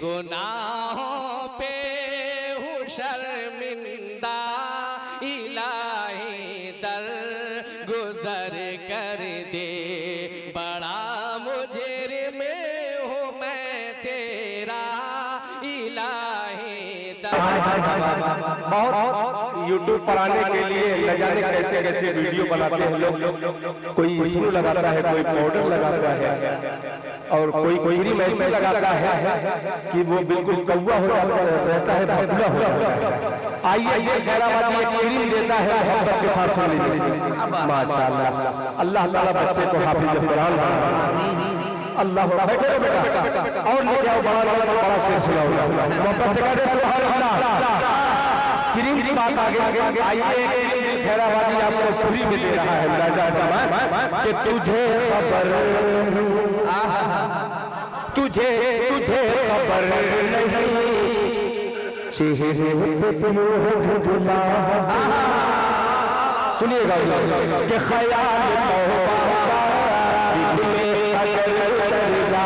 गुनाहों पे हूँ शर्मिंदा, इलाही दर गुजर कर दे, बड़ा मुजरिम हूँ मैं तेरा, इलाही दर। बहुत यूट्यूब पर आने के लिए न जाने कैसे कैसे वीडियो बनाते हैं लोग, कोई इसमें लगाता है, कोई पाउडर लगाता है और कोई क्रीम ऐसे लगाता है कि वो बिल्कुल कौवा हो रहता है, भगुला हो जाता है। आइए ये खैराबादी एक क्रीम देता है मोहब्बत के साथ सुन लीजिए। माशाअल्लाह, अल्लाह ताला बच्चे को हाफिज कुरान बनाए। अल्लाह बैठे रहो बेटा, और लेके आओ बड़ा शेर सुनाओ, मोहब्बत से कह दे सुभान अल्लाह। क्रीम की बात आगे आइए, खैराबादी आपको फ्री में दे रहा है कि तुझे खबर तुझे तुझे खबर नहीं, चेहरे पे धुला। सुनिएगा कि ख्याल तौबा दिल में अगर जा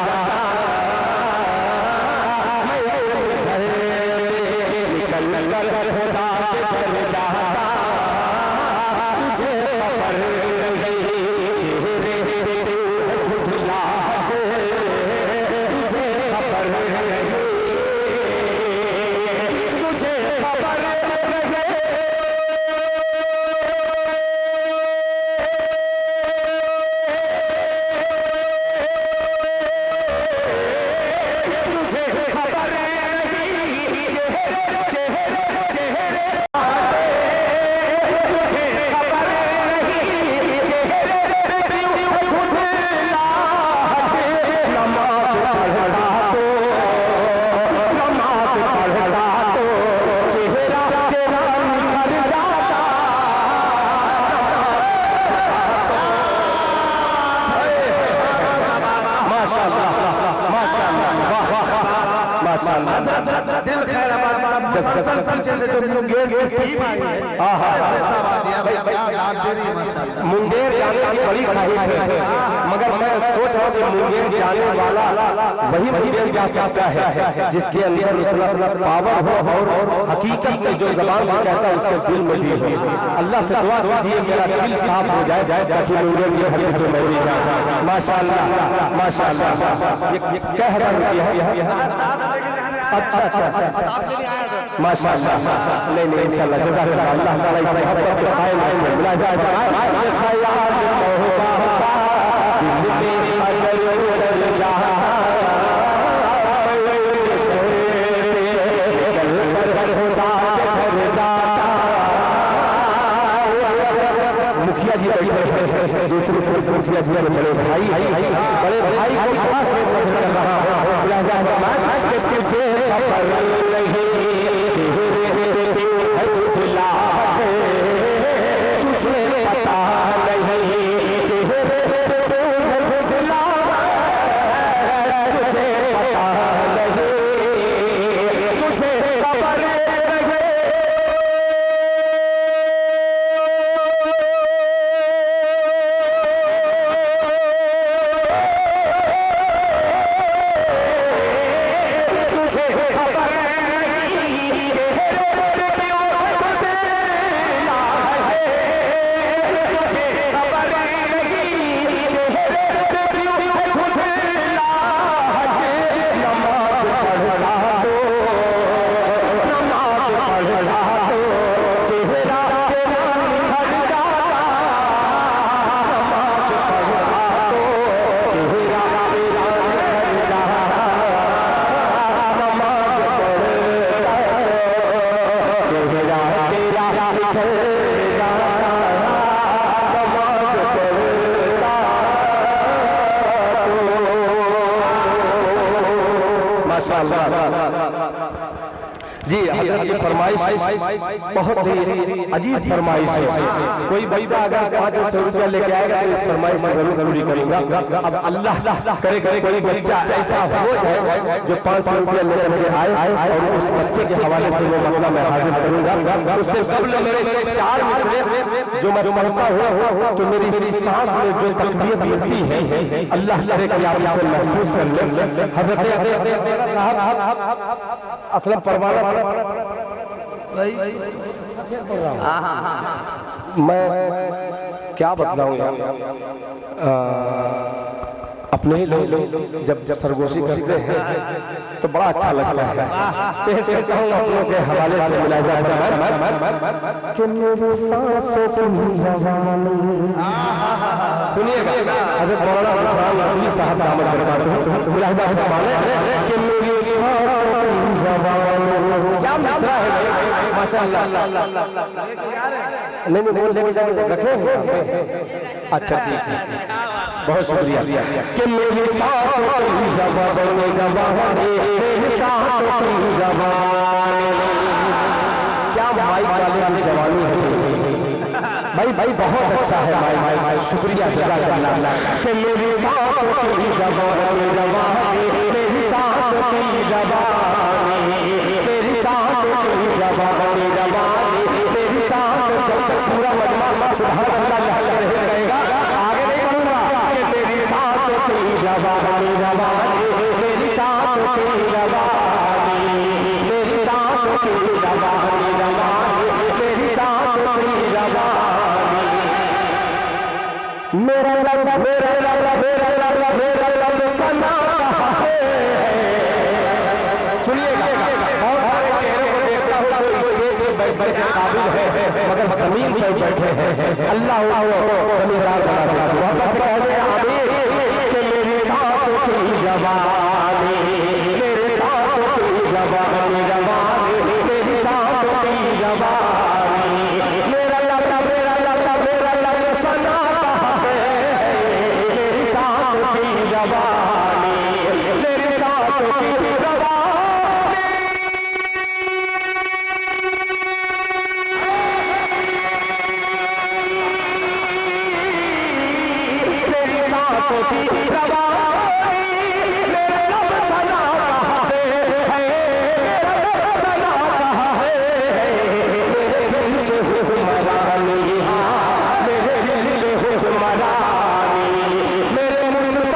दिल खैराबाद पीछे से जो मुंगेर टीम आई है, मुंगेर जाने की बड़ी ख्वाहिश है, मगर मैं सोच रहा हूँ कि मुंगेर जाने वाला वही मुंगेर जा सकता है जिसके अंदर इतना पावर हो और हकीकत में जो जबान में कहता है उसके दिल में भी हो। अल्लाह से दुआ कीजिए मेरा दिल साफ हो जाए ताकि मुंगेर की हकीकत में भी जाए। माशाअल्लाह माशाअल्लाह, ये क्या है? अच्छा माशाअल्लाह, नहीं इंशाअल्लाह, जज़ाकल्लाह, अल्लाह ताला इस मोहब्बत को कायम रखे। मिला जाए ख्याल तौबा दिल में अगर जा मुखिया जी बैठे, दूसरी तरफ मुखिया जी बड़े भाई को खास से समझ कर रहा हूँ। मिला जाए कि तुझे खबर नहीं, तुझे पता नहीं, तुझे पता नहीं, तुझे खबर जी हज़रत की फरमाइश बहुत ही अजीब फरमाइश है। कोई बच्चा अगर 500 रुपया लेके आएगा तो इस फरमाइश को जरूर पूरी करूंगा। अब अल्लाह करे कोई बच्चा ऐसा हो जाए जो 500 रुपया लेकर के आए और उस बच्चे के हवाले से वो मामला मैं हाजिर करूंगा। उससे कबल मेरे 4 मिसरे जो मैं पढ़ता हूँ तो मेरी सांस में जो तकबीर मिलती है अल्लाह करे कि आप इसे महसूस कर लें। हज़रत असलम परवाना मैं क्या बतलाऊं अपने ही लोग जब सरगोशी करते हैं तो बड़ा अच्छा लगता है। पेश करता हूं अपनों के हवाले से मुलाहिजा फरमाएं कि मेरी सांसों को सुनिएगा हज़रत मौलाना नदवी साहब दामद बरकातहू तो मुलाहिजा फरमाएं कि मेरी सांसों को क्या मिसरा है माशाअल्लाह। नहीं बोल लेके जाओ रखे। अच्छा ठीक है बहुत शुक्रिया कि मेरी सांसों की ज़बान क्या माइक वाले की जवानी है भाई बहुत अच्छा है भाई शुक्रिया कि मेरी सांसों की ज़बान मेरी सांसों की ज़बान मेरी सांसों की ज़बान मेरी सांसों जब तक पूरा मजमा सुभान अल्लाह कहेगा आगे नहीं बढ़ूंगा कि मेरी सांसों की ज़बान मेरी सांसों की ज़बान मेरी सांसों की ज़बान मेरी सांसों की ज़बान मेरा लब मेरा लब मेरा लब मेरा लब सना है। सुनिएगा बहुत सारे चेहरे को देखता हूँ तो इसके बैठने के काबिल है मगर जमीन पर बैठे हैं। अल्लाह जमीन रात बना दिया वापस कहते हैं आमीन कि मेरी सांसों की ज़बान मेरे सांसों की ज़बान मेरी सांसों की ज़बान मेरा लब मेरा लब मेरा लब सना मेरी सांसों की ज़बान मेरी सांसों की ज़बान मेरी सांसों की ज़बान मेरा लब सना है मेरा लब सना है मेरे दिल में हुक्मरानी मेरे दिल में हुक्मरानी मेरे मुस्तफा है मेरे दिल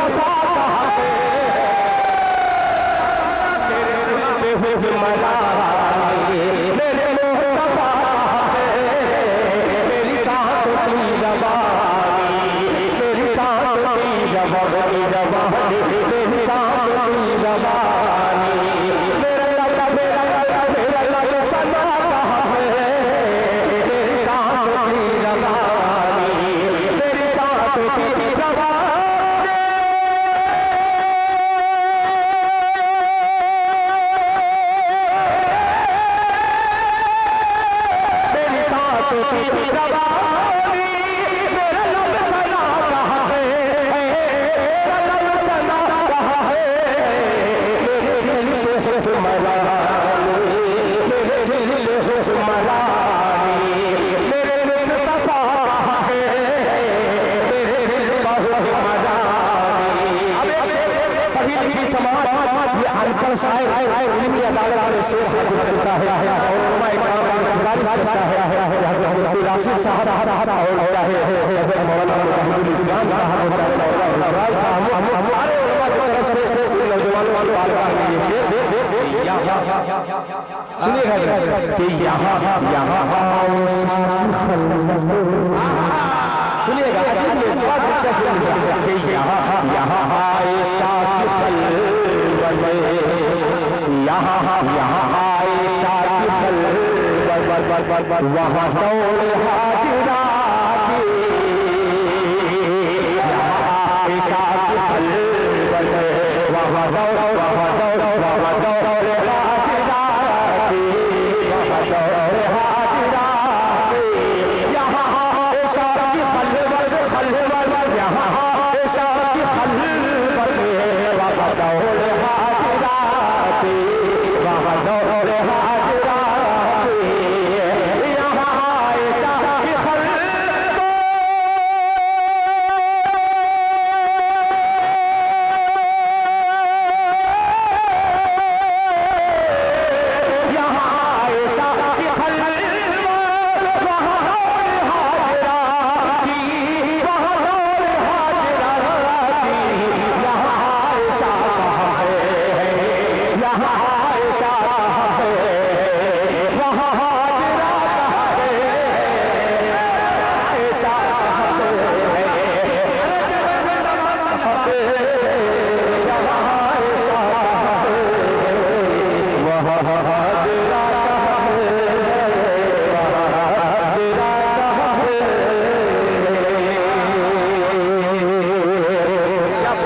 में हुक्मरानी मेरे मुस्तफा है मेरी सांसों की ज़बान मेरी सांसों की ज़बान मेरी सांसों की ज़बान मेरा लब मेरा लब सना है मेरी सांसों की ज़बान मेरी सांसों की ज़बान मेरी सांसों की ज़बान मेरा लब सना है मेरा लब सना है मेरे दिल में हुक्मरानी मेरे दिल में हुक्मरानी मेरे मुस्तफा है मेरे दिल का हुक्मरानी। पढ़ी लिखी समाज ये अनपढ़ शायर इल्मी अदालत में शेष हासिल करता है और उलमा इकराम की गुजारिश करता है हज़रत राशिद साहब और चाहे हज़रत मौलाना मुजाहिदुल इस्लाम साहब और चाहे मौलाना हम हमारे उलमा की तरफ से नौजवानों को आलमा के लिए सुनिएगा कि यहाँ सुनिएगा बहुत अच्छा सुनिएगा कि यहाँ आयशा की खलवत में यहाँ आयशा की खलवत वहाँ दौड़ हाजिरा